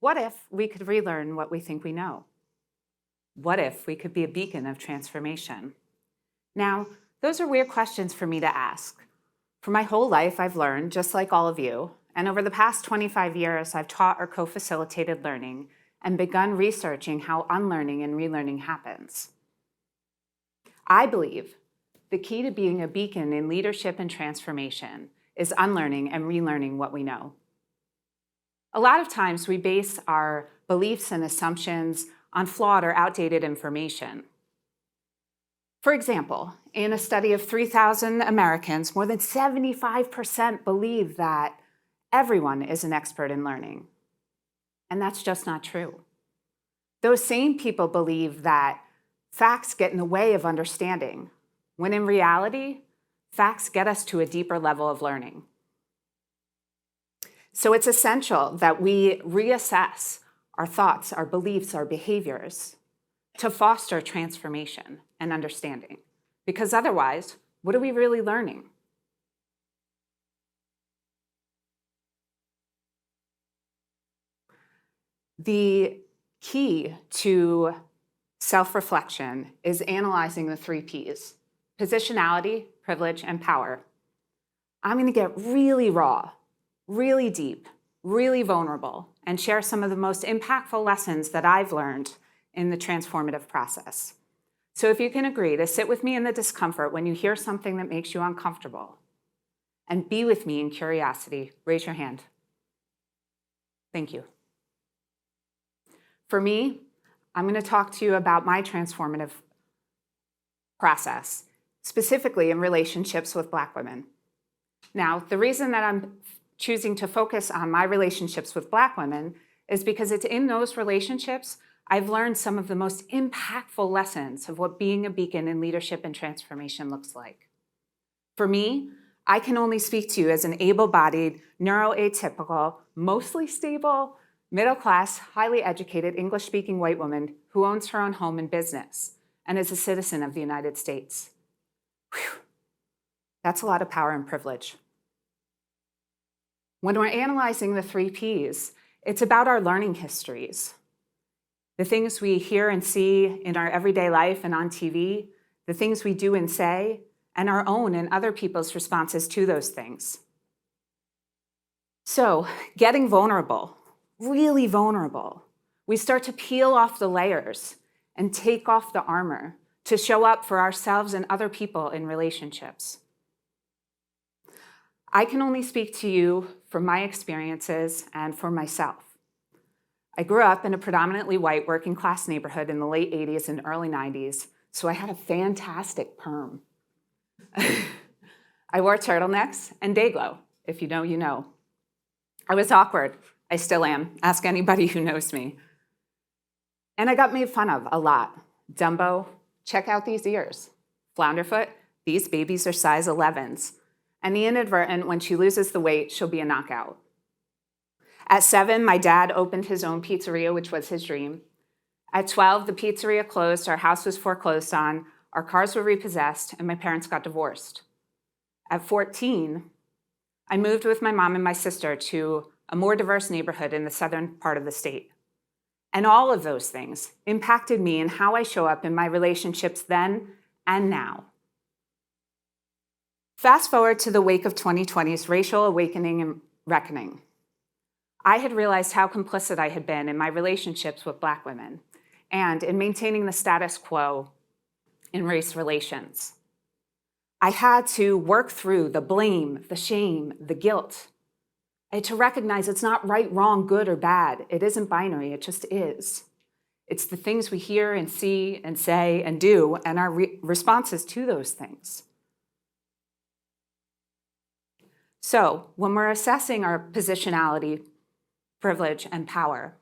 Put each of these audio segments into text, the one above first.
What if we could relearn what we think we know? What if we could be a beacon of transformation? Now, those are weird questions for me to ask. For my whole life, I've learned, just like all of you, and over the past 25 years, I've taught or co-facilitated learning and begun researching how unlearning and relearning happens. I believe the key to being a beacon in leadership and transformation is unlearning and relearning what we know. A lot of times we base our beliefs and assumptions on flawed or outdated information. For example, in a study of 3,000 Americans, more than 75% believe that everyone is an expert in learning. And that's just not true. Those same people believe that facts get in the way of understanding, when in reality, facts get us to a deeper level of learning. So it's essential that we reassess our thoughts, our beliefs, our behaviors to foster transformation and understanding. Because otherwise, what are we really learning? The key to self-reflection is analyzing the 3 Ps: positionality, privilege, and power. I'm going to get really raw, really deep, really vulnerable, and share some of the most impactful lessons that I've learned in the transformative process. So if you can agree to sit with me in the discomfort when you hear something that makes you uncomfortable, and be with me in curiosity, raise your hand. Thank you. For me, I'm going to talk to you about my transformative process, specifically in relationships with Black women. Now, the reason that I'm choosing to focus on my relationships with Black women is because it's in those relationships I've learned some of the most impactful lessons of what being a beacon in leadership and transformation looks like. For me, I can only speak to you as an able-bodied, neuroatypical, mostly stable, middle-class, highly educated, English-speaking white woman who owns her own home and business and is a citizen of the United States. Whew. That's a lot of power and privilege. When we're analyzing the 3 Ps, it's about our learning histories. The things we hear and see in our everyday life and on TV, the things we do and say, and our own and other people's responses to those things. So, getting vulnerable, really vulnerable, we start to peel off the layers and take off the armor to show up for ourselves and other people in relationships. I can only speak to you from my experiences and for myself. I grew up in a predominantly white working class neighborhood in the late 80s and early 90s, so I had a fantastic perm. I wore turtlenecks and day glow. If you know, you know. I was awkward. I still am. Ask anybody who knows me. And I got made fun of a lot. Dumbo, check out these ears. Flounderfoot, these babies are size 11s. And the inadvertent, when she loses the weight, she'll be a knockout. At 7, my dad opened his own pizzeria, which was his dream. At 12, the pizzeria closed, our house was foreclosed on, our cars were repossessed, and my parents got divorced. At 14, I moved with my mom and my sister to a more diverse neighborhood in the southern part of the state. And all of those things impacted me and how I show up in my relationships then and now. Fast forward to the wake of 2020's racial awakening and reckoning. I had realized how complicit I had been in my relationships with Black women and in maintaining the status quo in race relations. I had to work through the blame, the shame, the guilt. I had to recognize it's not right, wrong, good, or bad. It isn't binary, it just is. It's the things we hear and see and say and do and our responses to those things. So when we're assessing our positionality, privilege, and power,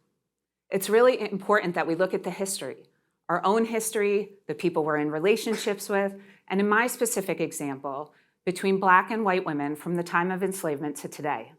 it's really important that we look at the history, our own history, the people we're in relationships with, and in my specific example, between Black and white women from the time of enslavement to today.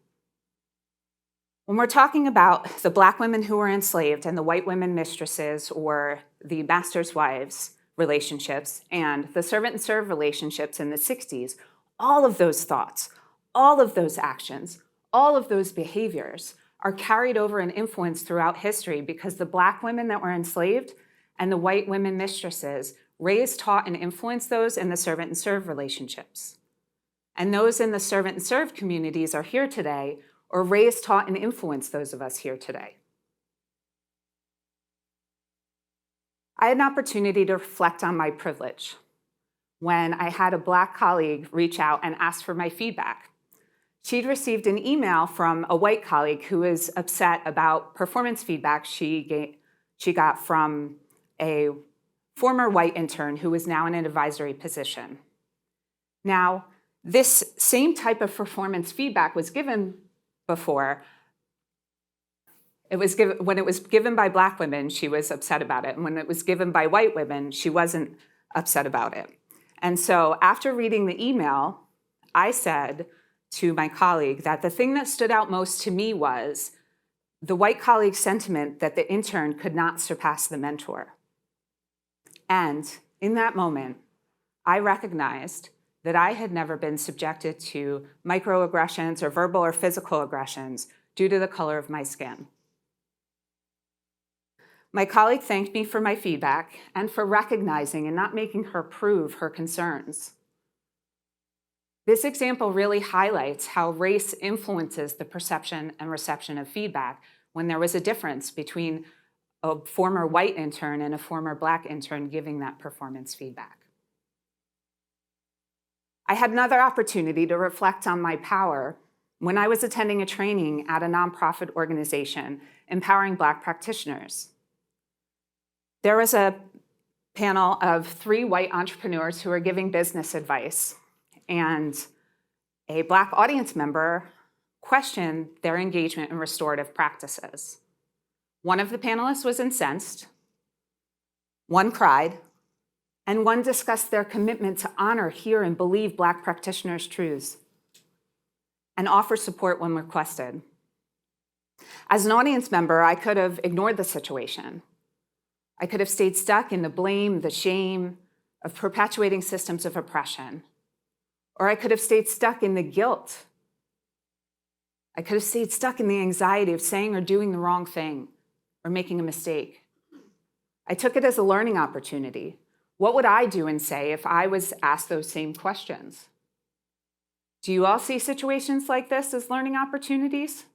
When we're talking about the Black women who were enslaved and the white women mistresses or the master's wives relationships and the servant and served relationships in the 60s, all of those thoughts, all of those actions, all of those behaviors are carried over and influenced throughout history because the Black women that were enslaved and the white women mistresses raised, taught, and influenced those in the servant and serve relationships. And those in the servant and serve communities are here today, or raised, taught, and influenced those of us here today. I had an opportunity to reflect on my privilege when I had a Black colleague reach out and ask for my feedback. She'd received an email from a white colleague who was upset about performance feedback she got from a former white intern who was now in an advisory position. Now, this same type of performance feedback was given before. When it was given by Black women, she was upset about it. And when it was given by white women, she wasn't upset about it. And so after reading the email, I said to my colleague that the thing that stood out most to me was the white colleague's sentiment that the intern could not surpass the mentor. And in that moment, I recognized that I had never been subjected to microaggressions or verbal or physical aggressions due to the color of my skin. My colleague thanked me for my feedback and for recognizing and not making her prove her concerns. This example really highlights how race influences the perception and reception of feedback when there was a difference between a former white intern and a former Black intern giving that performance feedback. I had another opportunity to reflect on my power when I was attending a training at a nonprofit organization empowering Black practitioners. There was a panel of 3 white entrepreneurs who were giving business advice, and a Black audience member questioned their engagement in restorative practices. One of the panelists was incensed, one cried, and one discussed their commitment to honor, hear, and believe Black practitioners' truths and offer support when requested. As an audience member, I could have ignored the situation. I could have stayed stuck in the blame, the shame of perpetuating systems of oppression. Or I could have stayed stuck in the guilt. I could have stayed stuck in the anxiety of saying or doing the wrong thing or making a mistake. I took it as a learning opportunity. What would I do and say if I was asked those same questions? Do you all see situations like this as learning opportunities?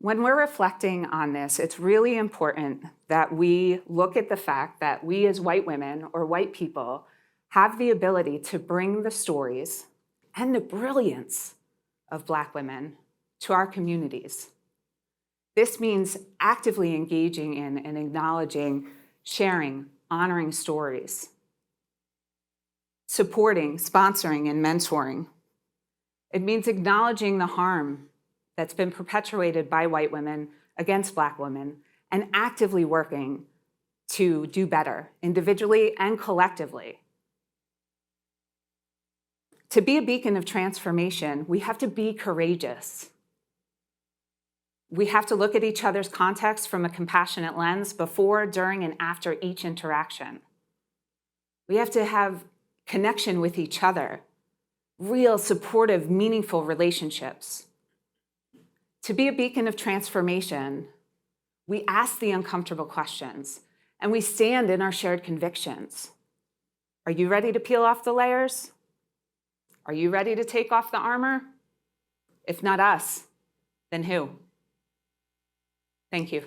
When we're reflecting on this, it's really important that we look at the fact that we as white women or white people have the ability to bring the stories and the brilliance of Black women to our communities. This means actively engaging in and acknowledging, sharing, honoring stories, supporting, sponsoring, and mentoring. It means acknowledging the harm that's been perpetuated by white women against Black women and actively working to do better individually and collectively. To be a beacon of transformation, we have to be courageous. We have to look at each other's context from a compassionate lens before, during, and after each interaction. We have to have connection with each other, real, supportive, meaningful relationships. To be a beacon of transformation, we ask the uncomfortable questions and we stand in our shared convictions. Are you ready to peel off the layers? Are you ready to take off the armor? If not us, then who? Thank you.